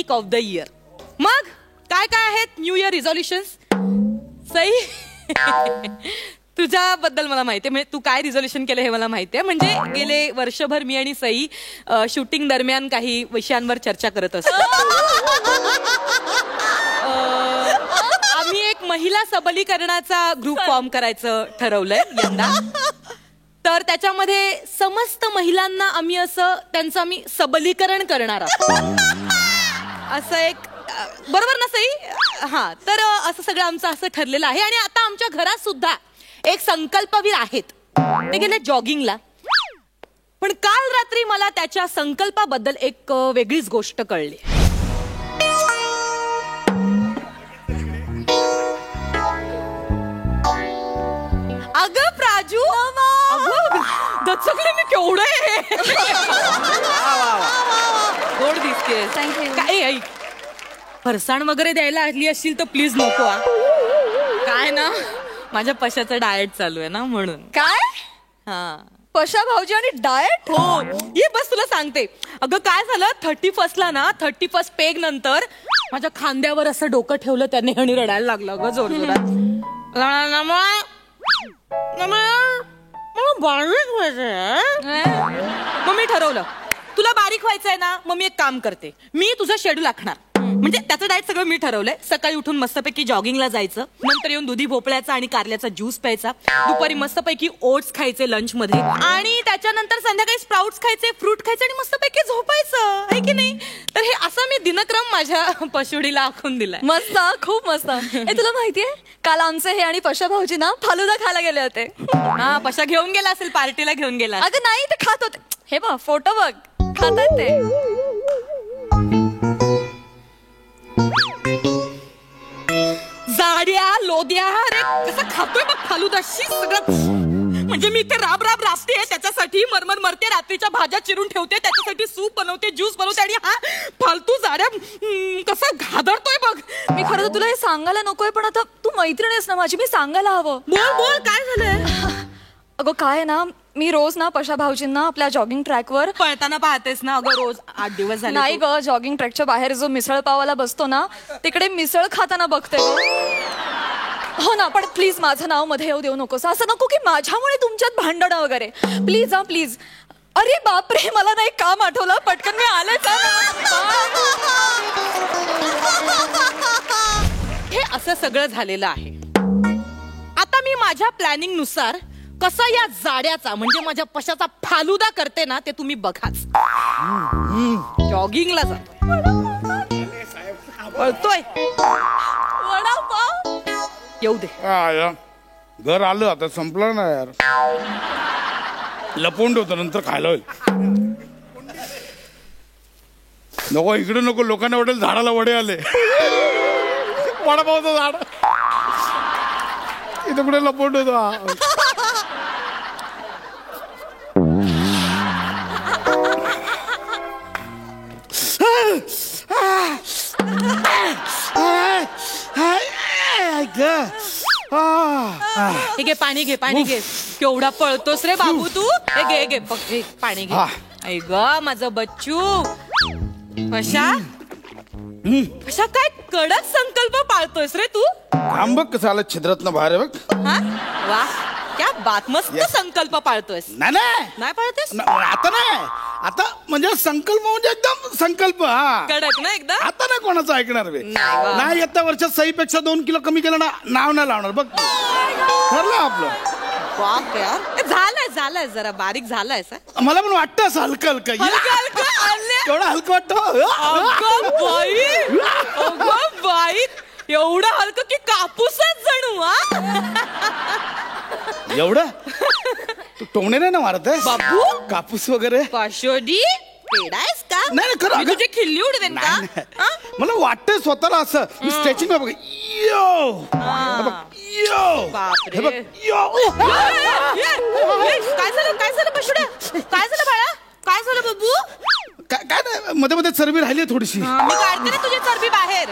Weak of the year. मग काय काय आहेत न्यू इयर रिझॉल्युशन्स? सई तुझ्याबद्दल मला माहिती आहे, म्हणजे तू काय रिझॉल्युशन केलं हे मला माहिती आहे. म्हणजे गेले वर्षभर मी आणि सई शूटिंग दरम्यान काही विषयांवर चर्चा करत असतो. आम्ही एक महिला सबलीकरणाचा ग्रुप फॉर्म करायचं ठरवलंय यंदा. तर त्याच्यामध्ये समस्त महिलांना आम्ही असं त्यांचं आम्ही सबलीकरण करणार आहोत. असं एक बरोबर ना सई? हा, तर असं सगळं आमचं असं ठरलेलं आहे. आणि आता आमच्या घरात सुद्धा एक संकल्पवीर आहेत. ते गेले जॉगिंगला. पण काल रात्री मला त्याच्या संकल्पाबद्दल एक वेगळीच गोष्ट कळली. अगं प्राजू, दचकले मी केवढं आहे. गोड दिसते. काय ऐक, फरसाण वगैरे द्यायला आली असशील तर प्लीज नको. काय ना, माझ्या पशाचं डाएट चालू आहे ना म्हणून. काय? हा, पशा भाऊजी आणि डाएट? हो, ये बस तुला सांगते. अगं काय झालं, 31st ना, 31st पेग नंतर माझ्या खांद्यावर असं डोकं ठेवलं त्याने आणि रडायला लागलं ग जोरजोरात. मला बारीक व्हायचंय. मग मी ठरवलं तुला बारीक व्हायचंय ना, मग मी एक काम करते, मी तुझं शेड्यूल आखणार. म्हणजे त्याचं डाएट सगळं मी ठरवलंय. सकाळी उठून मस्तपैकी जॉगिंगला जायचं, नंतर येऊन दुधी भोपळ्याचा आणि कारल्याचा ज्यूस प्यायचा, दुपारी मस्तपैकी ओट्स खायचे लंच मध्ये, आणि त्याच्यानंतर संध्याकाळी स्प्राउट्स खायचे, फ्रूट खायचे आणि मस्तपैकी झोपायचं, आहे की नाही? तर हे असं मी दिनक्रम माझ्या पशुडीला आखून दिलाय. मस्त, खूप मस्त. हे तुला माहितीये, काल आमचे हे आणि पशा भाऊजी ना फालुदा खायला गेले होते. हा, पशा घेऊन गेला असेल, पार्टीला घेऊन गेला. अगं नाही, ते खात होते. हे बघ फोटो बघ, खातात ते. जाड्या लोद्या, अरे कसं खातोय बघ फालुदाशी सगळं. म्हणजे मी ते राब राबते त्याच्यासाठी, मरमर मरते, रात्रीच्या भाज्या चिरून ठेवते त्याच्यासाठी, सूप बनवते, ज्यूस बनवते, आणि हा फालतू जाड्या कसं घादरतोय बघ. मी खरं तर तुला हे सांगायला नकोय, पण आता तू मैत्रीण आहेस ना माझी, मी सांगायला हवं. बोल बोल, काय झालंय? अगं काय आहे ना, मी रोज ना पशा भाऊजींना आपल्या जॉगिंग ट्रॅकवर पळताना पाहतेस ना अगं रोज. 8 दिवस झाले. नाही ग, जॉगिंग ट्रॅकच्या बाहेर जो मिसळ पावाला बसतो ना, तिकडे मिसळ खाताना बघते. हो ना, पण प्लीज माझं नाव मध्ये येऊ देऊ नकोस. असं नको की माझ्यामुळे तुमच्यात भांडणं वगैरे. प्लीज हा, प्लीज. अरे बापरे, मला ना एक काम आठवलं, पटकन मी आले. हे असं सगळं झालेलं आहे. आता मी माझ्या प्लॅनिंग नुसार कसा या जाड्याचा म्हणजे माझ्या पशाचा फालुदा करते ना, ते तुम्ही बघाच. जॉगिंगला जातोय, पळतोय, वडापाव येऊ दे. घर आलं आता, संपलं ना यार. लपवून ठेवतो, नंतर खायला होईल. नको इकडे नको, लोकांना वाटेल झाडाला वडे आले. वडापावचं झाड इथं कुठे लपवून ठेवतो. हे घे पाणी, घे पाणी, घे. केवढा पळतोस रे बाबू तू. हे घे, घे पाणी घे. ऐ ग माझं बच्चू. पशा पशा, काय कडक संकल्प पाळतोयस रे तू. काम बघ कसं आलं छिद्रात ना बाहेर बघ. हा वा, क्या बात, मस्त संकल्प पाळतोयस. नाही पाळतेस आता, नाही आता, म्हणजे संकल्प म्हणजे एकदम संकल्प. हा, कडक ना एकदम. आता नाही कोणाचं ऐकणार बे. नाही, येत्या वर्षात सईपेक्षा 2 किलो कमी केलं ना, नाव नाही लावणार बघ. ठरलं आपलं. बाप यार, झालंय जरा बारीक झालाय. मला पण वाटतं असं हलकं हलकं. केवढं हलकं वाटतं. बाई, एवढं हलकं की कापूसच जणू. एवढं तू टोमणे नाही ना मारत आहे बाबू, कापूस वगैरे. पाशोडी पेडायस का? नाही खरं, तुझे खिल्ली उडवेन का? मला वाटतंय स्वतःला असं. स्ट्रेचिंग बघ. यो यो, बापरे. हे बघ. यो, काय झालं पाशोड्या? काय झालं बाळा? काय झालं बाबू? काय नाही, मध्ये मध्ये चरबी राहिली थोडीशी. मी काढते ना तुझी चरबी बाहेर.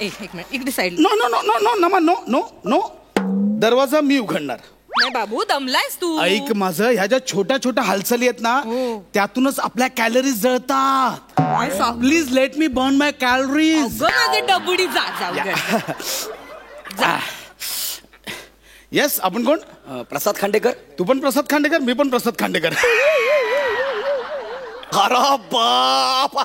एक मिनिट, इकडे side. No no no no no नमा, नो नो नो. दरवाजा मी उघडणार. नाही बाबू, दमलायस तू. ऐक माझं, ह्या ज्या छोट्या छोट्या हालचाली आहेत ना, त्यातूनच आपल्या कॅलरीज जळतात. Please let me burn my calories. अगं माझे डबुडी, जा जा. येस, आपण कोण? प्रसाद खांडेकर. तू पण प्रसाद खांडेकर, मी पण प्रसाद खांडेकर. अरे बाप,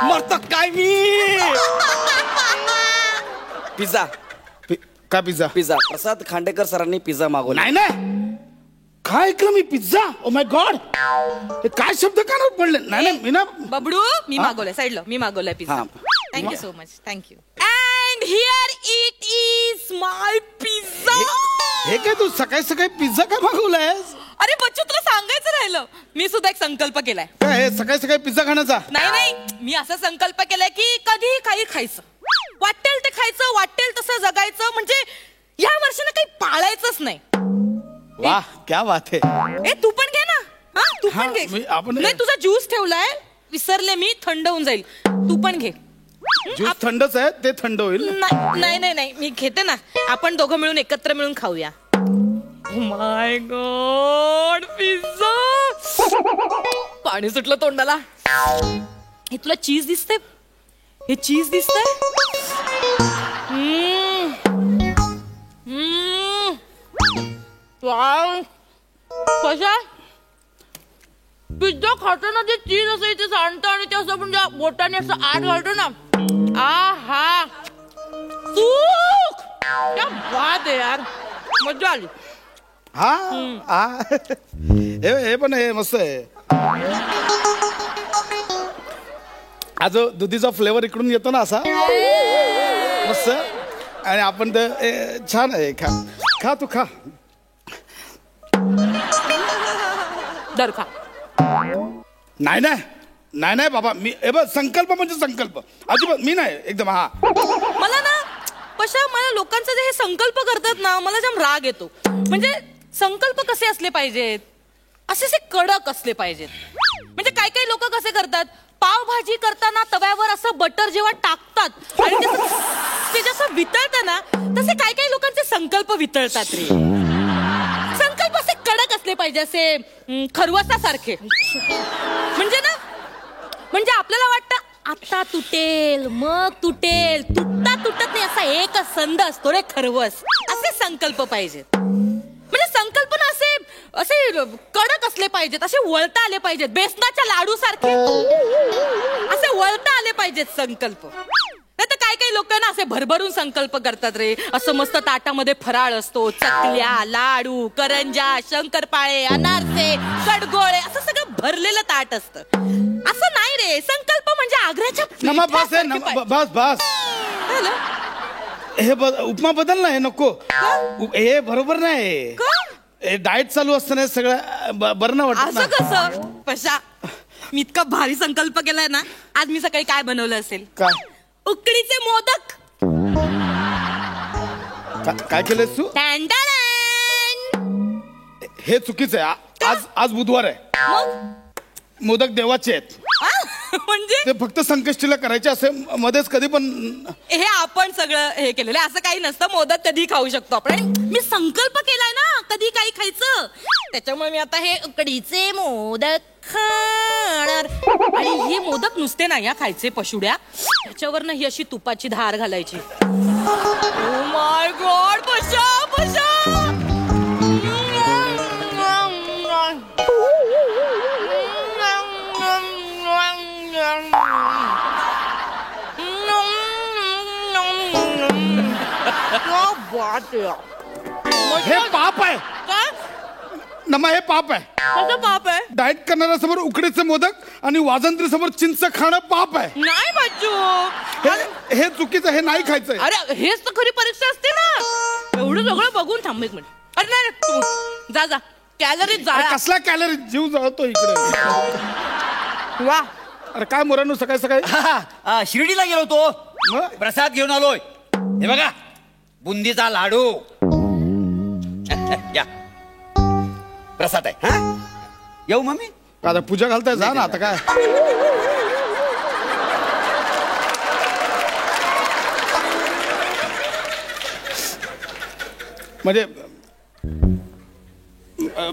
मरत काय मी. पिझ्झा. काय पिझ्झा? पिझ्झा. प्रसाद खांडेकर सरांनी पिझ्झा मागवला. नाही नाही, काय ऐकलं मी? पिझ्झा? ओ माय गॉड, हे काय शब्द कानावर पडले? नाही नाही, मी ना बबडू, मी मागवलंय साईडला, मी मागवलंय पिझ्झा. हा. Thank you so much, thank you. And here it is my pizza. हे काय तू सकाळी सकाळी पिझ्झा काय मागवलायस? अरे बच्चू, तुला सांगायचं राहिलं, मी सुद्धा एक संकल्प केलाय. काय हे सकाळी सकाळी पिझ्झा खाण्याचा? नाही, मी असा संकल्प केलाय की कधी काही खायचं, वाटेल ते खायचं, वाटेल तसं जगायचं. म्हणजे या वर्षानं काही पाळायचंच नाही. वाह, क्या बात है. ए तू पण घे ना. हा, तू हा, पण घे. आपण- नाही, तुझा ज्यूस ठेवलाय, विसरले मी, थंड होऊन जाईल. तू पण घे. ज्यूस थंडच आहे, ते थंड होईल. नाही, मी घेते ना. आपण दोघं मिळून एकत्र मिळून खाऊया. माय गॉड, पिझ्झा. पाणी सुटलं तोंडाला. हे तुला चीज दिसते? हे चीज दिसतंय? कशा पिझ्झा खाताना जे चीज असं इथे सांडतं आणि ते असं म्हणजे बोटाने असं आत घालतो ना. हा सुख, क्या बात आहे यार, मजा आली. हा, हे पण हे मस्त आहे. हा जो दुधीचा फ्लेवर इकडून येतो ना असा मस्त, आणि आपण ते छान आहे. खा तू खा. दर खा. नाही बाबा, मी बघ, संकल्प म्हणजे संकल्प, अजिबात मी नाही एकदम. हा, मला ना पशा, मला लोकांचं जे हे संकल्प करतात ना, मला जाम राग येतो. म्हणजे संकल्प कसे असले पाहिजेत, असे कडक असले पाहिजेत. म्हणजे काही लोक कसे करतात, पावभाजी करताना तव्यावर असं बटर जेव्हा टाकतात आणि ते जसं वितळतं ना, तसे काही लोकांचे संकल्प वितळतात रे. संकल्प असे कडक असले पाहिजे, असे खरवसासारखे. म्हणजे ना, म्हणजे आपल्याला वाटतं आता तुटेल, मग तुटेल, तुटत नाही, असा एकच संद असतो रे खरवस. असे संकल्प पाहिजेत. म्हणजे संकल्पना असे कडक असले पाहिजेत, असे वळता आले पाहिजेत, बेसनाच्या लाडू सारखे असे वळता आले पाहिजेत संकल्प. नाही तर काही लोकांना असे भरभरून संकल्प करतात रे. असं मस्त ताटामध्ये फराळ असतो, चकल्या, लाडू, करंजा, शंकरपाळे, अनारसे, कडगोळे, असं सगळं भरलेलं ताट असतं. असं नाही रे. संकल्प म्हणजे आग्र्याच्या बस. हे उपमा बदल ना, हे नको. हे बरोबर नाही. डाएट चालू असताना सगळं बरं नाही वाटत. असं कसं पशा, मी इतका भारी संकल्प केलाय ना. आज मी सकाळी काय बनवलं असेल? काय? उकडीचे मोदक. काय केलंस तू? हे चुकीचं आहे. आज बुधवार आहे. मग मोदक देवाचे आहेत. म्हणजे ते फक्त संकष्टीला करायचे, असे मध्येच कधी पण. हे आपण सगळं हे केलेलं आहे, असं काही नसतं. मोदक कधी खाऊ शकतो आपण. आणि मी संकल्प केलाय ना कधी काही खायचं, त्याच्यामुळे मी आता हे उकडीचे मोदक खाणार. आणि हे मोदक नुसते नाही खायचे पशुड्या, त्याच्यावर ना ही अशी तुपाची धार घालायची. ओ माय गॉड, पशा. हे पाप आहे नमा, हे पाप आहे. कसं पाप आहे? डाएट करणाऱ्या समोर उकडीचे मोदक आणि वाजंत्री समोर चिंच खाणं पाप आहे. नाही बच्चू, हे चुकीचं, हे नाही खायचंय. अरे हेच तर खरी परीक्षा असते ना. एवढं सगळं बघून थांब एक मिनिट. अरे नाही, तू जा कॅलरी जाळा. कसला कॅलरी? जीव जळतो इकडे. वा. अरे काय मोरांनो, सकाळी सकाळी शिर्डीला गेलो होतो, प्रसाद घेऊन आलोय. हे बघा, बुंदीचा लाडू. या प्रसाद आहे. हा, येऊ मम्मी? आता पूजा घालताय, जा ना आता. काय म्हणजे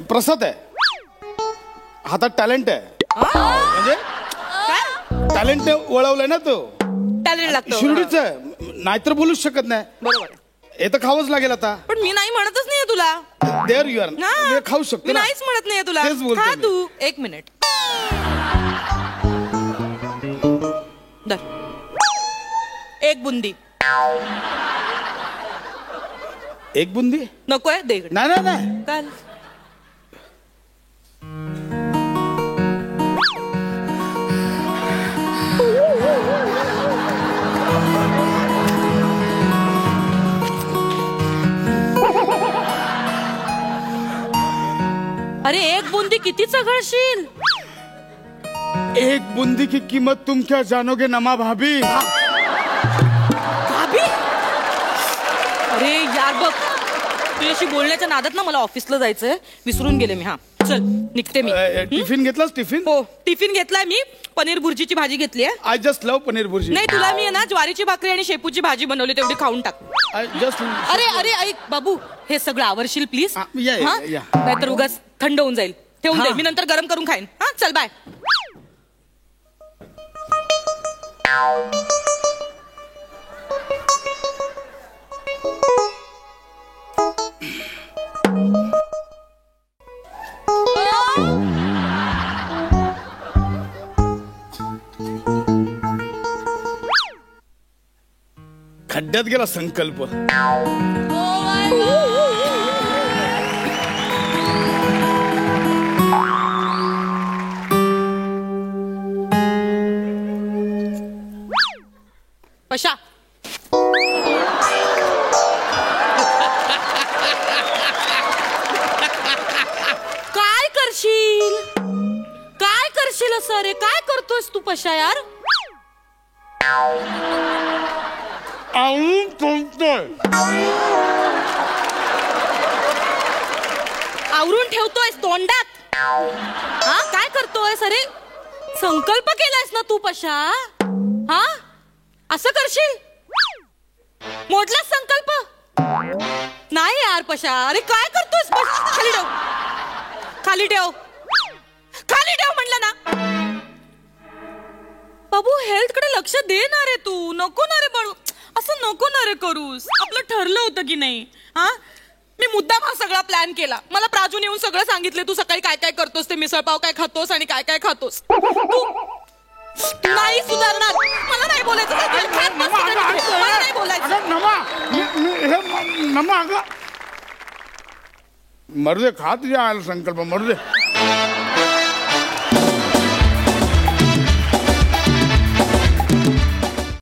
प्रसाद आहे, हातात टॅलेंट आहे, म्हणजे काय टॅलेंट वळवलंय ना तो. टॅलेंट लागतं शिर्डीच आहे, नाहीतर बोलूच शकत नाही. बरोबर. हे तर खावंच लागेल आता. पण मी नाही म्हणतच नाहीये तुला. There you are. हा. खाऊ शकतो मी ना. नाहीच म्हणत नाहीये तुला. तेच बोलतोय खा मी. तू. एक मिनिट. धर. एक बुंदी. एक बुंदी नकोय दे इकडे. नाही नाही नाही. काय अरे एक बुंदी किती चघळशील. एक बुंदी की कीमत तुम क्या जानोगे नमा भाभी. भाभी अरे यार बघ तुझ्याशी बोलण्याच्या नादात ना मला ऑफिसला जायचंय, विसरून गेले मी. हा चल निघते मी. टिफिन घेतलास टिफिन. हो टिफिन घेतलाय मी. पनीर भुर्जीची भाजी घेतली आहे. I just love paneer bhurji. नाही तुला मी आहे ना ज्वारीची भाकरी आणि शेपूची भाजी बनवली, तेवढी खाऊन टाक. I just. अरे अरे ऐक बाबू, हे सगळं आवरशील प्लीज. या. नाहीतर उगाच थंड होऊन जाईल. ठेवून हा. दे, मी नंतर गरम करून खाईन. हा चल बाय. खड्ड्यात गेला संकल्प. पशा काय करशील, काय करशील असं. रे काय करतोयस तू पशा यार. आवळून ठेवतोय. आवरून ठेवतोयस तोंडात. हा काय करतोयस. अरे संकल्प केलायस ना तू पशा. हा असं करशील. मोडलास संकल्प. नाही यार पशा. अरे काय करतोयस पशा. खाली ठेव, खाली ठेव, खाली ठेव म्हणलं ना. बाबू हेल्थ कडे लक्ष दे ना रे तू. नको ना रे बाळू, असं नको ना रे करूस. आपलं ठरलं होतं की नाही. हा मी मुद्दाम हा सगळा प्लॅन केला. मला प्राजून येऊन सगळं सांगितले तू सकाळी काय काय करतोस, ते मिसळपाव काय खातोस आणि काय काय खातोस. तू नाही सुधारणार. मला नाही बोलायचं. मला नाही बोलायचं. नमा अगं मरू दे, खा तुझ्या आला संकल्प, मरू दे.